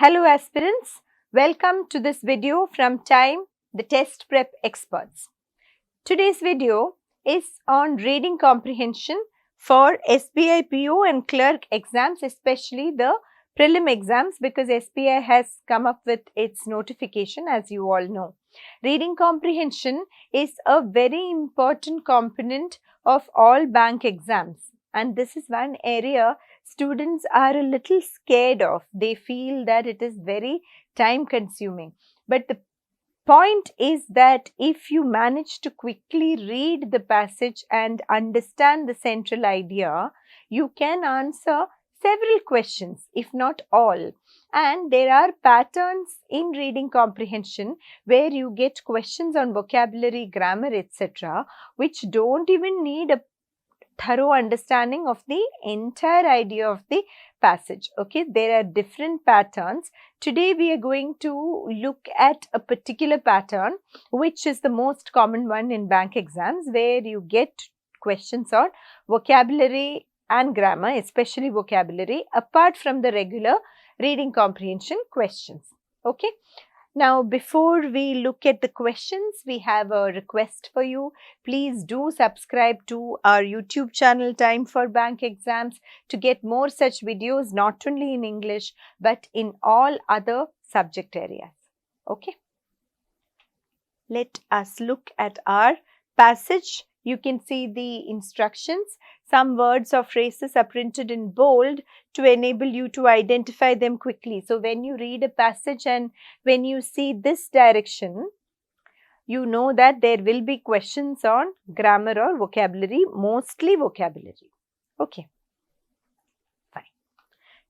Hello aspirants, welcome to this video from T.I.M.E, the test prep experts. Today's video is on reading comprehension for SBI PO and Clerk exams, especially the Prelim exams, because SBI has come up with its notification, as you all know. Reading comprehension is a very important component of all bank exams, and this is one area students are a little scared of. They feel that it is very time consuming. But the point is that if you manage to quickly read the passage and understand the central idea, you can answer several questions, if not all. And there are patterns in reading comprehension where you get questions on vocabulary, grammar, etc., which don't even need a thorough understanding of the entire idea of the passage. Okay, there are different patterns. Today we are going to look at a particular pattern, which is the most common one in bank exams, where you get questions on vocabulary and grammar, especially vocabulary, apart from the regular reading comprehension questions. Okay. Now, before we look at the questions, we have a request for you. Please do subscribe to our YouTube channel, Time for Bank Exams, to get more such videos, not only in English, but in all other subject areas. Okay. Let us look at our passage. You can see the instructions. Some words or phrases are printed in bold to enable you to identify them quickly. So when you read a passage and when you see this direction, you know that there will be questions on grammar or vocabulary, mostly vocabulary. Okay, fine.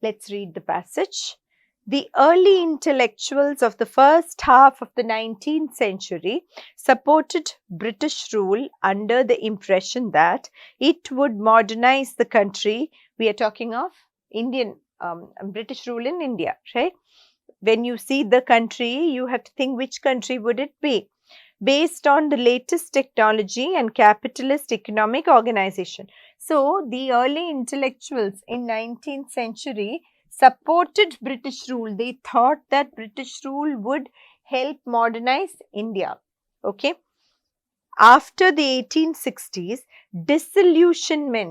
Let's read the passage. The early intellectuals of the first half of the 19th century supported British rule under the impression that it would modernize the country. We are talking of Indian British rule in India, right? When you see the country, you have to think which country would it be, based on the latest technology and capitalist economic organization. So the early intellectuals in 19th century supported British rule. They thought that British rule would help modernize India. Okay. After the 1860s,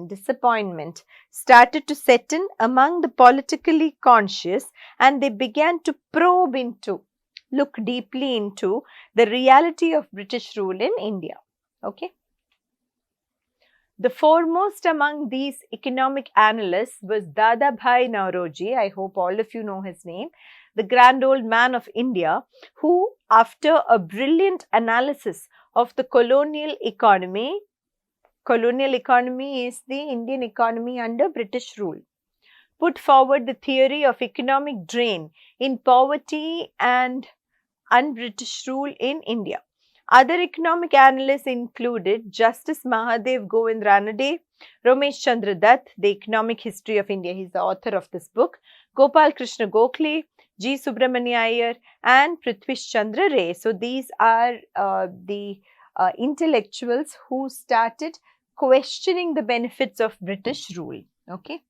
disappointment started to set in among the politically conscious, and they began to probe into, look deeply into the reality of British rule in India. Okay. The foremost among these economic analysts was Dadabhai Naoroji. I hope all of you know his name, the grand old man of India, who, after a brilliant analysis of the colonial economy is the Indian economy under British rule, put forward the theory of economic drain in poverty and un-British rule in India. Other economic analysts included Justice Mahadev Govind Ranade, Ramesh Chandra Dutt, The Economic History of India, he is the author of this book, Gopal Krishna Gokhale, G. Subramania Iyer, and Prithvish Chandra Ray. So these are the intellectuals who started questioning the benefits of British rule. Okay.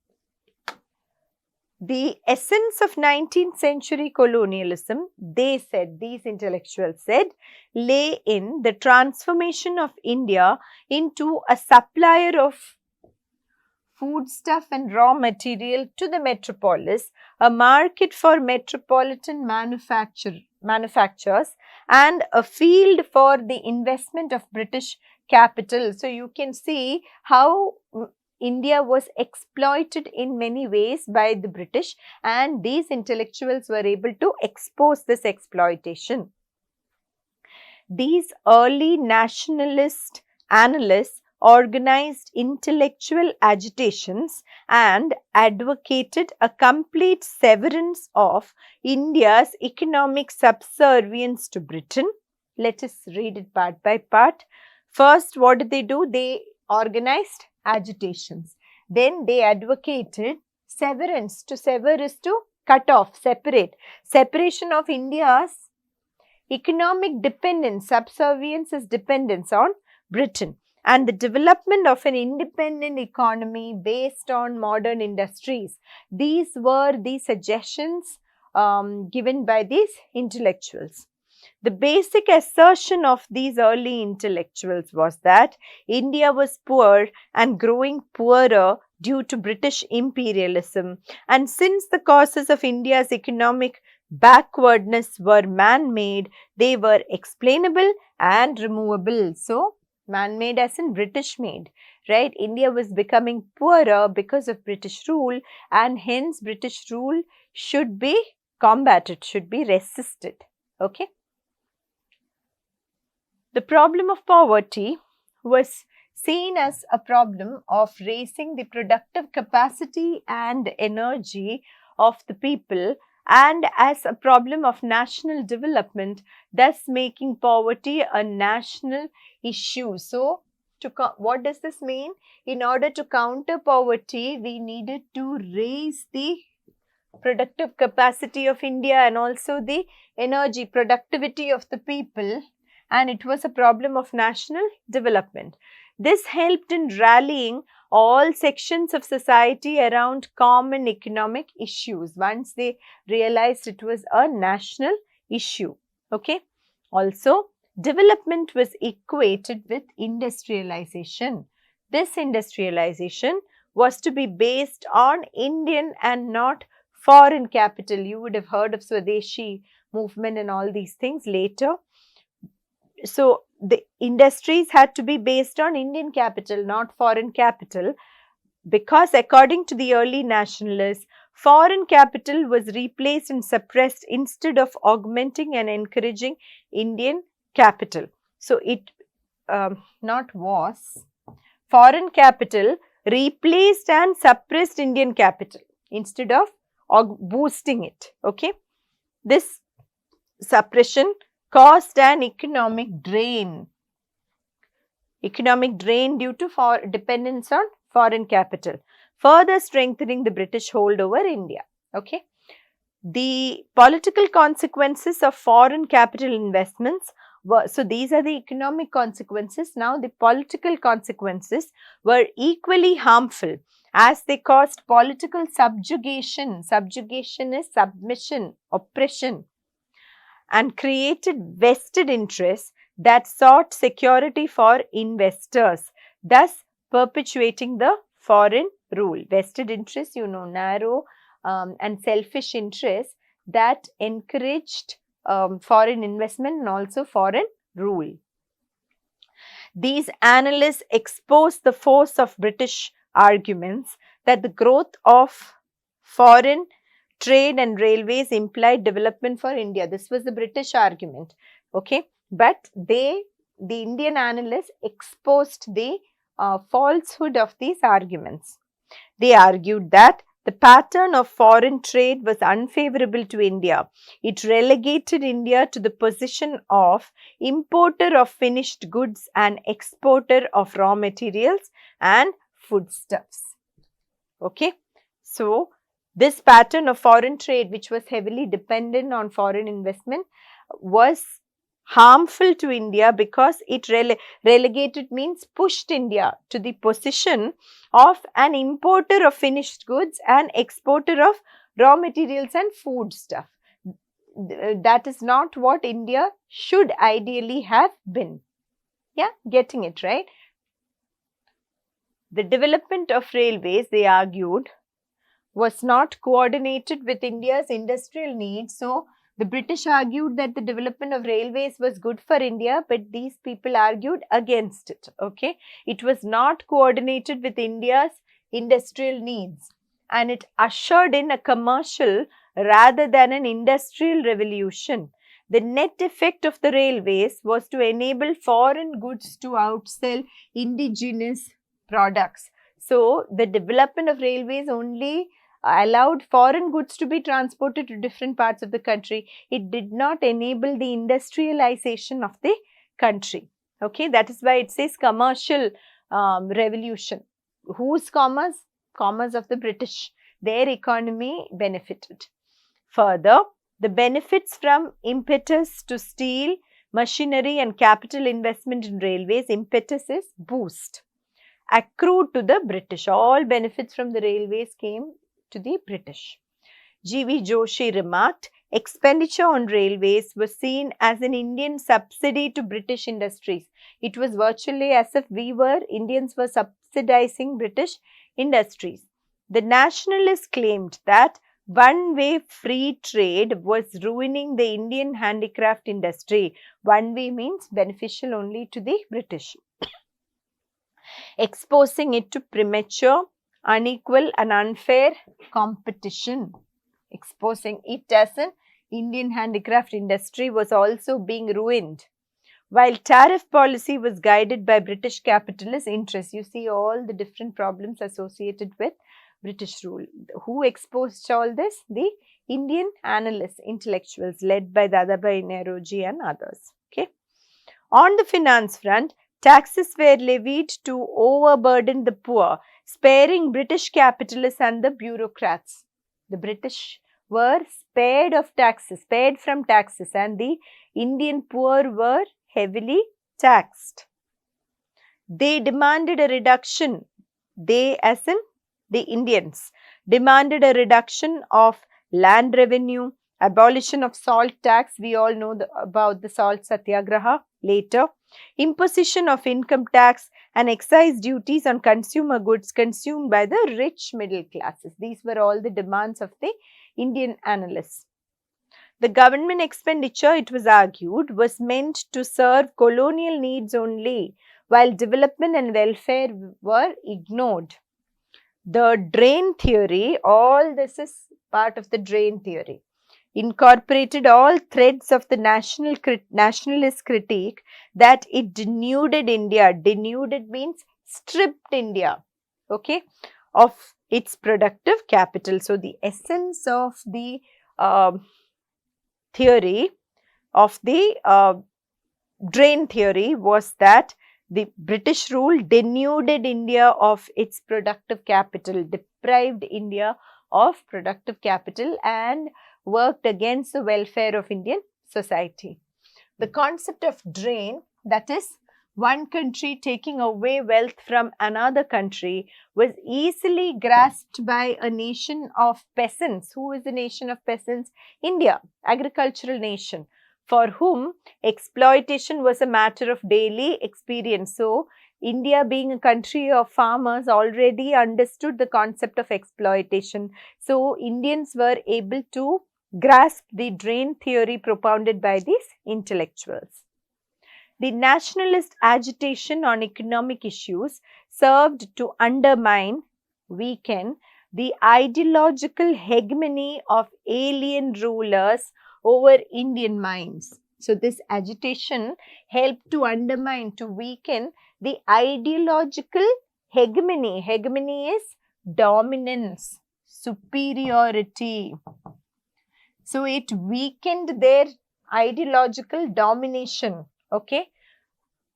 The essence of 19th century colonialism, they said, these intellectuals said, lay in the transformation of India into a supplier of foodstuff and raw material to the metropolis, a market for metropolitan manufacturers, and a field for the investment of British capital. So you can see how India was exploited in many ways by the British, and these intellectuals were able to expose this exploitation. These early nationalist analysts organized intellectual agitations and advocated a complete severance of India's economic subservience to Britain. Let us read it part by part. First, what did they do? They organized agitations. Then they advocated severance. To sever is to cut off, separate. Separation of India's economic dependence. Subservience is dependence on Britain. And the development of an independent economy based on modern industries. These were the suggestions given by these intellectuals. The basic assertion of these early intellectuals was that India was poor and growing poorer due to British imperialism, and since the causes of India's economic backwardness were man-made, they were explainable and removable. So, man-made as in British-made, right? India was becoming poorer because of British rule, and hence British rule should be combated, should be resisted. Okay. The problem of poverty was seen as a problem of raising the productive capacity and energy of the people, and as a problem of national development, thus making poverty a national issue. So, what does this mean? In order to counter poverty, we needed to raise the productive capacity of India and also the energy productivity of the people, and it was a problem of national development. This helped in rallying all sections of society around common economic issues once they realized it was a national issue. Okay. Also, development was equated with industrialization. This industrialization was to be based on Indian and not foreign capital. You would have heard of Swadeshi movement and all these things later. So, the industries had to be based on Indian capital, not foreign capital, because according to the early nationalists, foreign capital was replaced and suppressed instead of augmenting and encouraging Indian capital. So, foreign capital replaced and suppressed Indian capital instead of boosting it. Okay. This suppression caused an economic drain due to dependence on foreign capital, further strengthening the British hold over India. Okay. The political consequences of foreign capital investments were, so these are the economic consequences. Now the political consequences were equally harmful as they caused political subjugation. Subjugation is submission, oppression, and created vested interests that sought security for investors, thus perpetuating the foreign rule. Vested interests, narrow and selfish interests that encouraged foreign investment and also foreign rule. These analysts expose the force of British arguments that the growth of foreign trade and railways implied development for India. This was the British argument. Okay. But the Indian analysts exposed the falsehood of these arguments. They argued that the pattern of foreign trade was unfavorable to India. It relegated India to the position of importer of finished goods and exporter of raw materials and foodstuffs. Okay. So, this pattern of foreign trade, which was heavily dependent on foreign investment, was harmful to India because it relegated means pushed India to the position of an importer of finished goods and exporter of raw materials and foodstuff. That is not what India should ideally have been. Yeah, getting it right? The development of railways, they argued, was not coordinated with India's industrial needs. So, the British argued that the development of railways was good for India, but these people argued against it. Okay, it was not coordinated with India's industrial needs, and it ushered in a commercial rather than an industrial revolution. The net effect of the railways was to enable foreign goods to outsell indigenous products. So, the development of railways only allowed foreign goods to be transported to different parts of the country. It did not enable the industrialization of the country. Okay, that is why it says commercial revolution. Whose commerce? Commerce of the British. Their economy benefited. Further, the benefits from impetus to steel, machinery and capital investment in railways, impetus is boost, accrued to the British. All benefits from the railways came to the British. G.V. Joshi remarked, expenditure on railways was seen as an Indian subsidy to British industries. It was virtually as if Indians were subsidizing British industries. The nationalists claimed that one-way free trade was ruining the Indian handicraft industry. One-way means beneficial only to the British, exposing it to premature, unequal and unfair competition. Exposing it as an Indian handicraft industry was also being ruined. While tariff policy was guided by British capitalist interests, you see all the different problems associated with British rule. Who exposed all this? The Indian analysts, intellectuals led by Dadabhai Naoroji and others. Okay. On the finance front, taxes were levied to overburden the poor, sparing British capitalists and the bureaucrats. The British were spared from taxes, and the Indian poor were heavily taxed. They demanded a reduction, they as in the Indians, demanded a reduction of land revenue, abolition of salt tax, we all know about the salt satyagraha later, imposition of income tax and excise duties on consumer goods consumed by the rich middle classes. These were all the demands of the Indian analysts. The government expenditure, it was argued, was meant to serve colonial needs only, while development and welfare were ignored. The drain theory, all this is part of the drain theory, incorporated all threads of the nationalist critique that it denuded India. Denuded means stripped India, okay, of its productive capital. So, the essence of the theory of the drain theory was that the British rule denuded India of its productive capital, deprived India of productive capital and worked against the welfare of Indian society. The concept of drain, that is, one country taking away wealth from another country, was easily grasped by a nation of peasants. Who is the nation of peasants? India, agricultural nation, for whom exploitation was a matter of daily experience. So, India being a country of farmers already understood the concept of exploitation. So, Indians were able to grasp the drain theory propounded by these intellectuals. The nationalist agitation on economic issues served to undermine, weaken the ideological hegemony of alien rulers over Indian minds. So, this agitation helped to undermine, to weaken the ideological hegemony. Hegemony is dominance, superiority. So, it weakened their ideological domination, okay,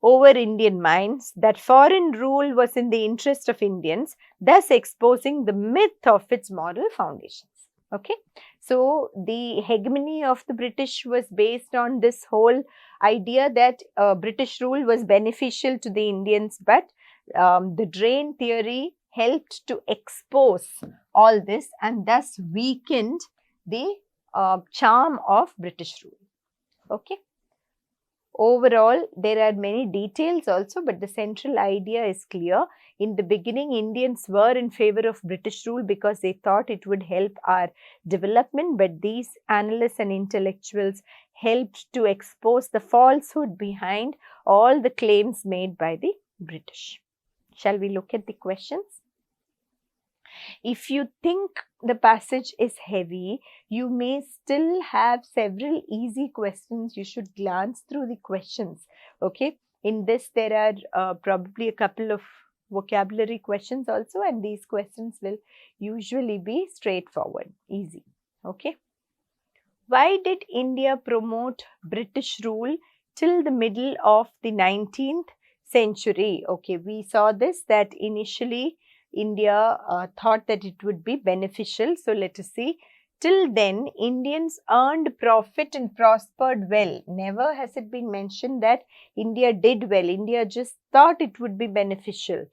over Indian minds, that foreign rule was in the interest of Indians, thus exposing the myth of its moral foundations. Okay. So, the hegemony of the British was based on this whole idea that British rule was beneficial to the Indians, but the drain theory helped to expose all this and thus weakened the charm of British rule. Okay. Overall, there are many details also, but the central idea is clear. In the beginning, Indians were in favor of British rule because they thought it would help our development, but these analysts and intellectuals helped to expose the falsehood behind all the claims made by the British. Shall we look at the questions? If you think the passage is heavy, you may still have several easy questions. You should glance through the questions. Okay. In this, there are probably a couple of vocabulary questions also, and these questions will usually be straightforward, easy. Okay. Why did India promote British rule till the middle of the 19th century? Okay, we saw this, that initially India thought that it would be beneficial. So, let us see. Till then, Indians earned profit and prospered well. Never has it been mentioned that India did well. India just thought it would be beneficial.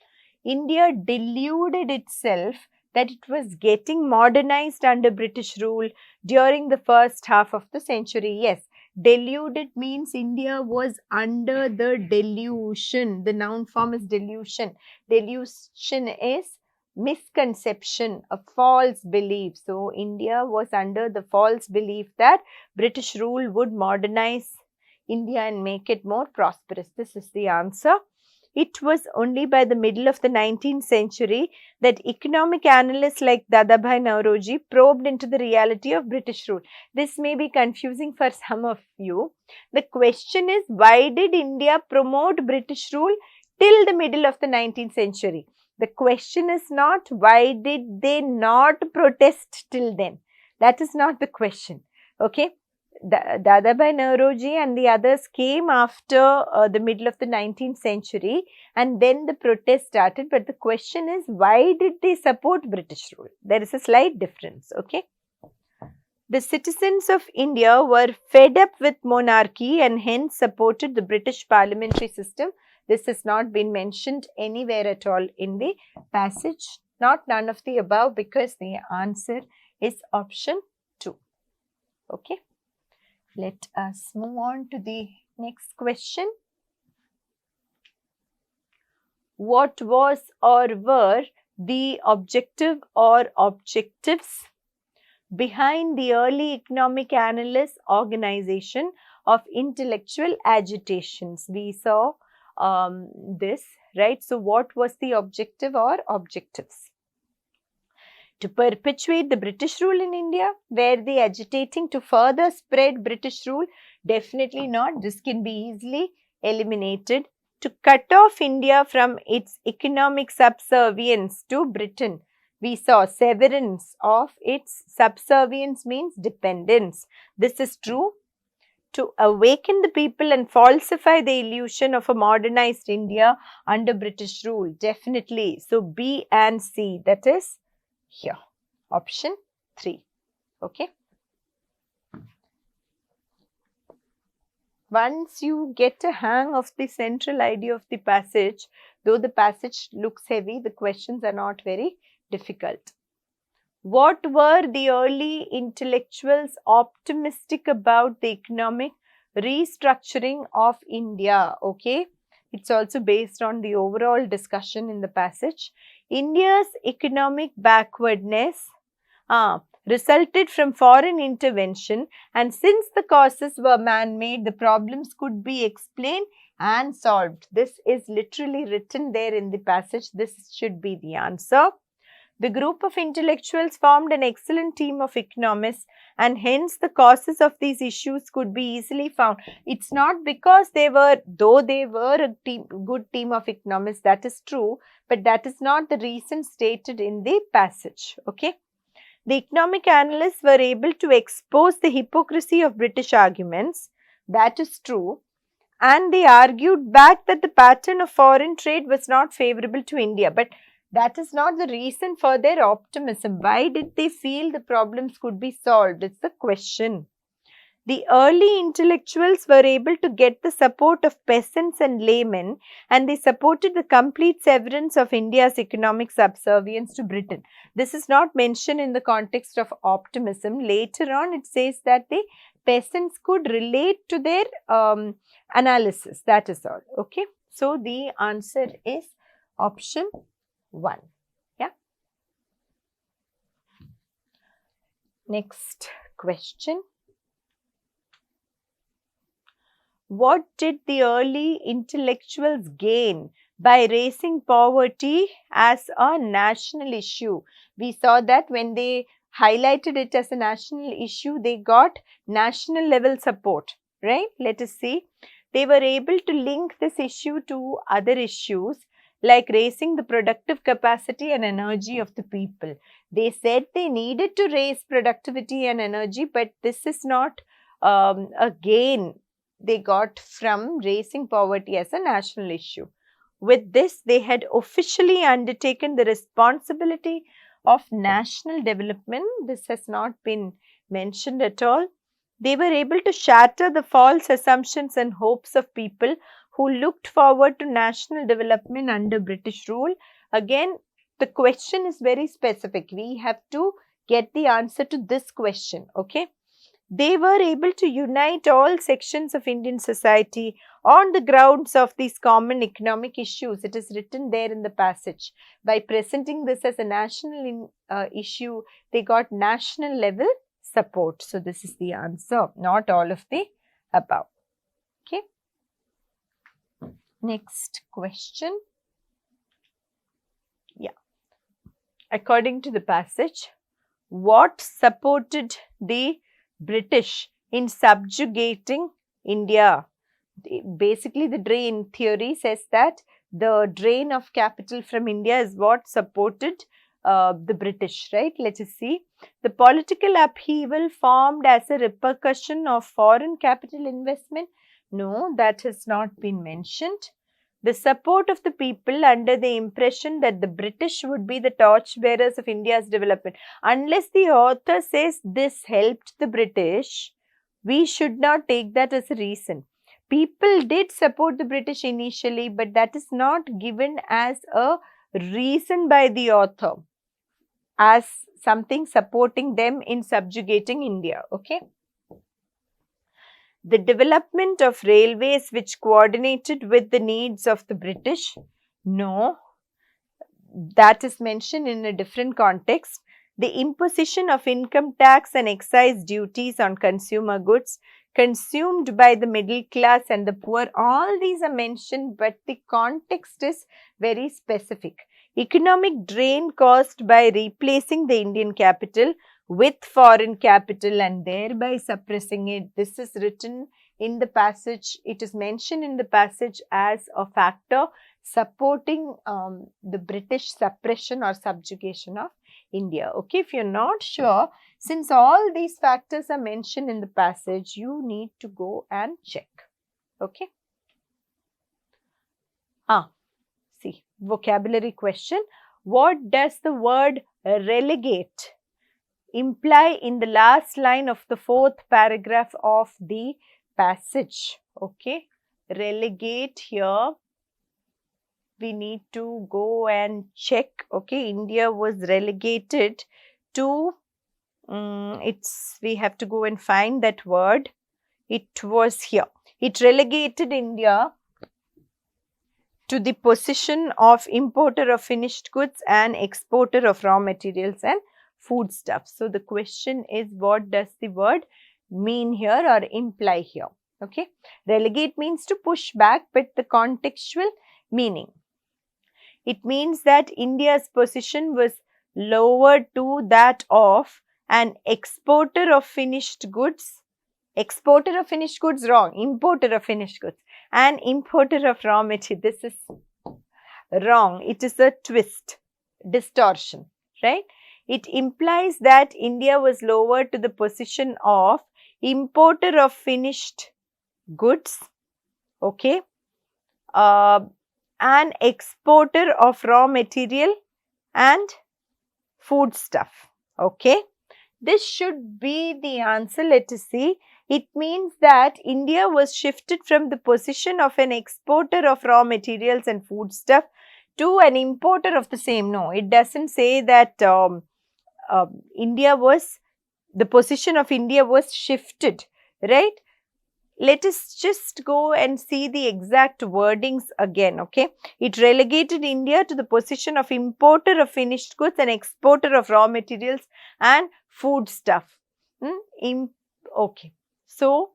India deluded itself that it was getting modernized under British rule during the first half of the century. Yes, deluded means India was under the delusion. The noun form is delusion. Delusion is misconception, a false belief. So, India was under the false belief that British rule would modernize India and make it more prosperous. This is the answer. It was only by the middle of the 19th century that economic analysts like Dadabhai Nauroji probed into the reality of British rule. This may be confusing for some of you. The question is, why did India promote British rule till the middle of the 19th century? The question is not why did they not protest till then. That is not the question. Okay. Dadabhai Nauroji and the others came after the middle of the 19th century, and then the protest started. But the question is, why did they support British rule? There is a slight difference. Okay. The citizens of India were fed up with monarchy and hence supported the British parliamentary system. This has not been mentioned anywhere at all in the passage. Not none of the above, because the answer is option 2. Okay. Let us move on to the next question. What was or were the objective or objectives behind the early economic analyst organization of intellectual agitations? We saw this, right? So, what was the objective or objectives? To perpetuate the British rule in India? Were they agitating to further spread British rule? Definitely not. This can be easily eliminated. To cut off India from its economic subservience to Britain. We saw severance of its subservience means dependence. This is true. To awaken the people and falsify the illusion of a modernized India under British rule. Definitely. So, B and C, that is here, option 3. Okay. Once you get a hang of the central idea of the passage, though the passage looks heavy, the questions are not very difficult. What were the early intellectuals optimistic about the economic restructuring of India? Okay. It's also based on the overall discussion in the passage. India's economic backwardness resulted from foreign intervention, and since the causes were man-made, the problems could be explained and solved. This is literally written there in the passage. This should be the answer. The group of intellectuals formed an excellent team of economists, and hence the causes of these issues could be easily found. It's not because though they were a good team of economists, that is true, but that is not the reason stated in the passage. Okay. The economic analysts were able to expose the hypocrisy of British arguments. That is true. And they argued back that the pattern of foreign trade was not favorable to India. But that is not the reason for their optimism. Why did they feel the problems could be solved? It's the question. The early intellectuals were able to get the support of peasants and laymen, and they supported the complete severance of India's economic subservience to Britain. This is not mentioned in the context of optimism. Later on, it says that the peasants could relate to their analysis. That is all. Okay. So, the answer is option 1. Yeah. Next question. What did the early intellectuals gain by raising poverty as a national issue? We saw that when they highlighted it as a national issue, they got national level support, right? Let us see. They were able to link this issue to other issues like raising the productive capacity and energy of the people. They said they needed to raise productivity and energy, but this is not a gain they got from raising poverty as a national issue. With this, they had officially undertaken the responsibility of national development. This has not been mentioned at all. They were able to shatter the false assumptions and hopes of people who looked forward to national development under British rule. Again, the question is very specific. We have to get the answer to this question, okay? They were able to unite all sections of Indian society on the grounds of these common economic issues. It is written there in the passage. By presenting this as a national issue, they got national level support. So, this is the answer, not all of the above. Okay. Next question. Yeah. According to the passage, what supported the British in subjugating India? Basically, the drain theory says that the drain of capital from India is what supported the British, right? Let us see. The political upheaval formed as a repercussion of foreign capital investment. No, that has not been mentioned. The support of the people under the impression that the British would be the torchbearers of India's development. Unless the author says this helped the British, we should not take that as a reason. People did support the British initially, but that is not given as a reason by the author as something supporting them in subjugating India, okay? The development of railways which coordinated with the needs of the British, no, that is mentioned in a different context. The imposition of income tax and excise duties on consumer goods consumed by the middle class and the poor, all these are mentioned, but the context is very specific. Economic drain caused by replacing the Indian capital with foreign capital and thereby suppressing it. This is written in the passage. It is mentioned in the passage as a factor supporting the British suppression or subjugation of India. Okay, if you're not sure, since all these factors are mentioned in the passage, you need to go and check. Okay. See, vocabulary question. What does the word relegate imply in the last line of the 4th paragraph of the passage? Okay, relegate here. We need to go and check. Okay, India was relegated to, we have to go and find that word. It was here. It relegated India to the position of importer of finished goods and exporter of raw materials and foodstuffs. So, the question is, what does the word mean here or imply here? Okay, relegate means to push back, but the contextual meaning, it means that India's position was lowered to that of an exporter of finished goods. Exporter of finished goods, wrong. Importer of finished goods and importer of raw material. This is wrong. It is a twist, distortion, right? It implies that India was lowered to the position of importer of finished goods, okay, an exporter of raw material and foodstuff, okay. This should be the answer. Let us see. It means that India was shifted from the position of an exporter of raw materials and foodstuff to an importer of the same. No, it doesn't say that India was, the position of India was shifted, right? Let us just go and see the exact wordings again, okay. It relegated India to the position of importer of finished goods and exporter of raw materials and foodstuff. Okay. So,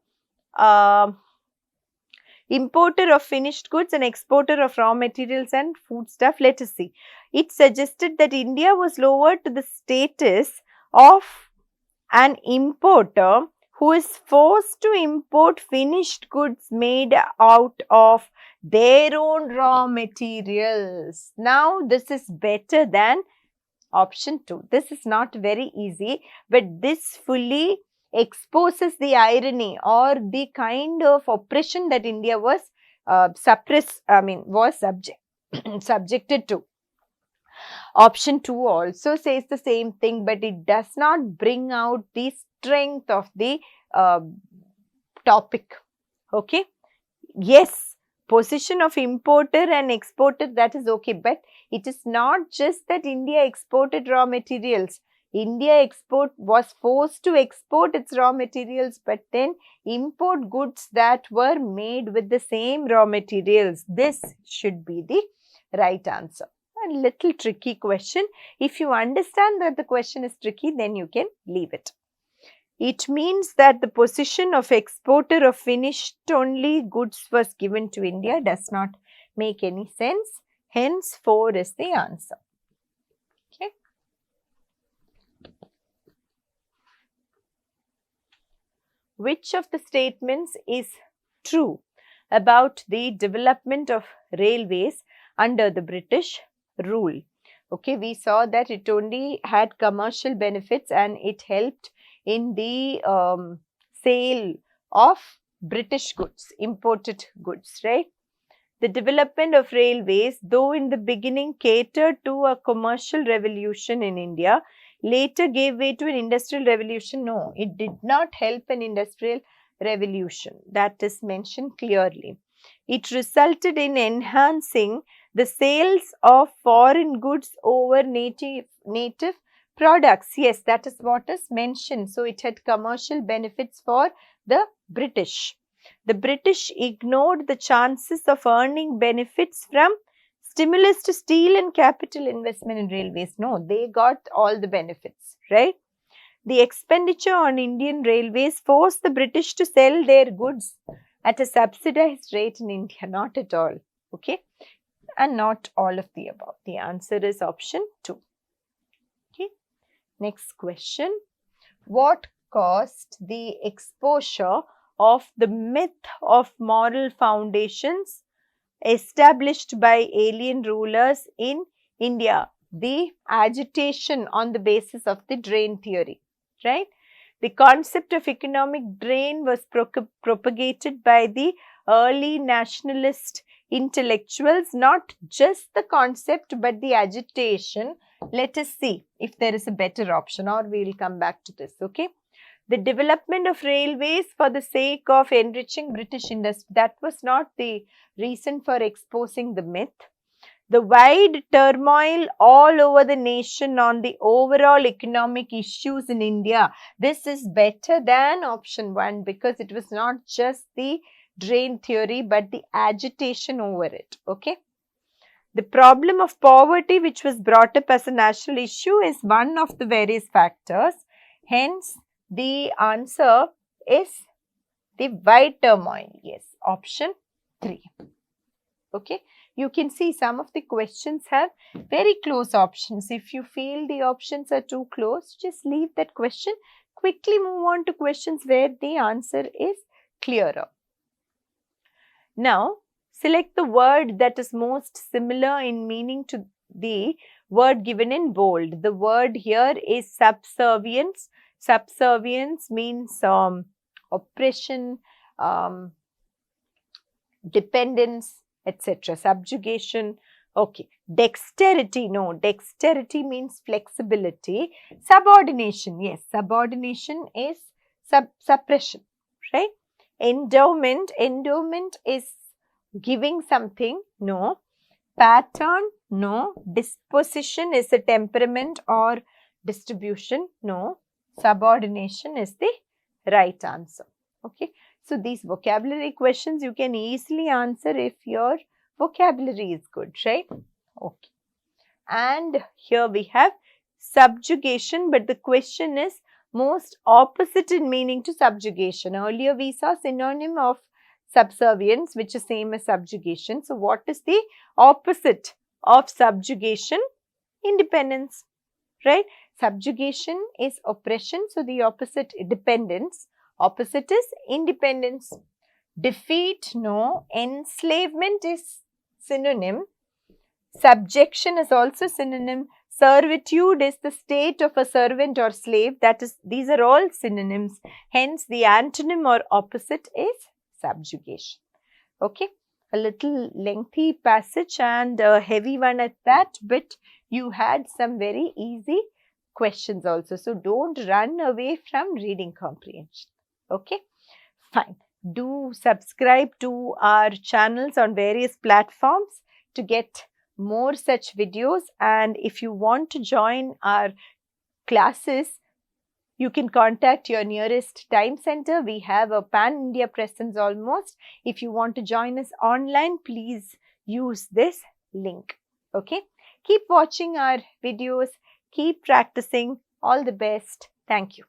importer of finished goods and exporter of raw materials and foodstuff. Let us see. It suggested that India was lowered to the status of an importer who is forced to import finished goods made out of their own raw materials. Now, this is better than option 2. This is not very easy, but this fully exposes the irony or the kind of oppression that India was subjected to. Option 2 also says the same thing, but it does not bring out the strength of the topic. Okay. Yes, position of importer and exporter, that is okay, but it is not just that India exported raw materials. India was forced to export its raw materials, but then import goods that were made with the same raw materials. This should be the right answer. A little tricky question. If you understand that the question is tricky, then you can leave it. It means that the position of exporter of finished only goods was given to India. Does not make any sense. Hence, 4 is the answer. Okay. Which of the statements is true about the development of railways under the British rule? Okay, we saw that it only had commercial benefits and it helped in the sale of British goods, imported goods, right? The development of railways, though in the beginning catered to a commercial revolution in India, later gave way to an industrial revolution. No, it did not help an industrial revolution. That is mentioned clearly. It resulted in enhancing the sales of foreign goods over native products. Yes, that is what is mentioned. So, it had commercial benefits for the British. The British ignored the chances of earning benefits from stimulus to steel and capital investment in railways. No, they got all the benefits, right? The expenditure on Indian railways forced the British to sell their goods at a subsidized rate in India. Not at all. Okay. And not all of the above. The answer is option 2. Okay. Next question. What caused the exposure of the myth of moral foundations established by alien rulers in India? The agitation on the basis of the drain theory, right? The concept of economic drain was propagated by the early nationalist intellectuals, not just the concept but the agitation. Let us see if there is a better option, or we will come back to this, okay? The development of railways for the sake of enriching British industry, that was not the reason for exposing the myth. The wide turmoil all over the nation on the overall economic issues in India. This is better than option 1 because it was not just the drain theory but the agitation over it. Okay. The problem of poverty, which was brought up as a national issue, is one of the various factors. Hence, the answer is the wide turmoil. Yes, option 3. Okay. You can see some of the questions have very close options. If you feel the options are too close, just leave that question. Quickly move on to questions where the answer is clearer. Now, select the word that is most similar in meaning to the word given in bold. The word here is subservience. Subservience means oppression, dependence, etc. Subjugation. Okay. Dexterity. No. Dexterity means flexibility. Subordination. Yes. Subordination is suppression. Right. Endowment. Endowment is giving something. No. Pattern. No. Disposition is a temperament or distribution. No. Subordination is the right answer. Okay. So, these vocabulary questions you can easily answer if your vocabulary is good, right? Okay. And here we have subjugation, but the question is most opposite in meaning to subjugation. Earlier we saw synonym of subservience, which is same as subjugation. So, what is the opposite of subjugation? Independence, right? Subjugation is oppression. So, the opposite dependence. Opposite is independence. Defeat, no. Enslavement is synonym. Subjection is also synonym. Servitude is the state of a servant or slave. That is, these are all synonyms. Hence, the antonym or opposite is subjugation. Okay. A little lengthy passage and a heavy one at that, but you had some very easy questions also. So, don't run away from reading comprehension. Okay, fine. Do subscribe to our channels on various platforms to get more such videos. And if you want to join our classes, you can contact your nearest time center. We have a pan-India presence almost. If you want to join us online, please use this link. Okay. Keep watching our videos. Keep practicing. All the best. Thank you.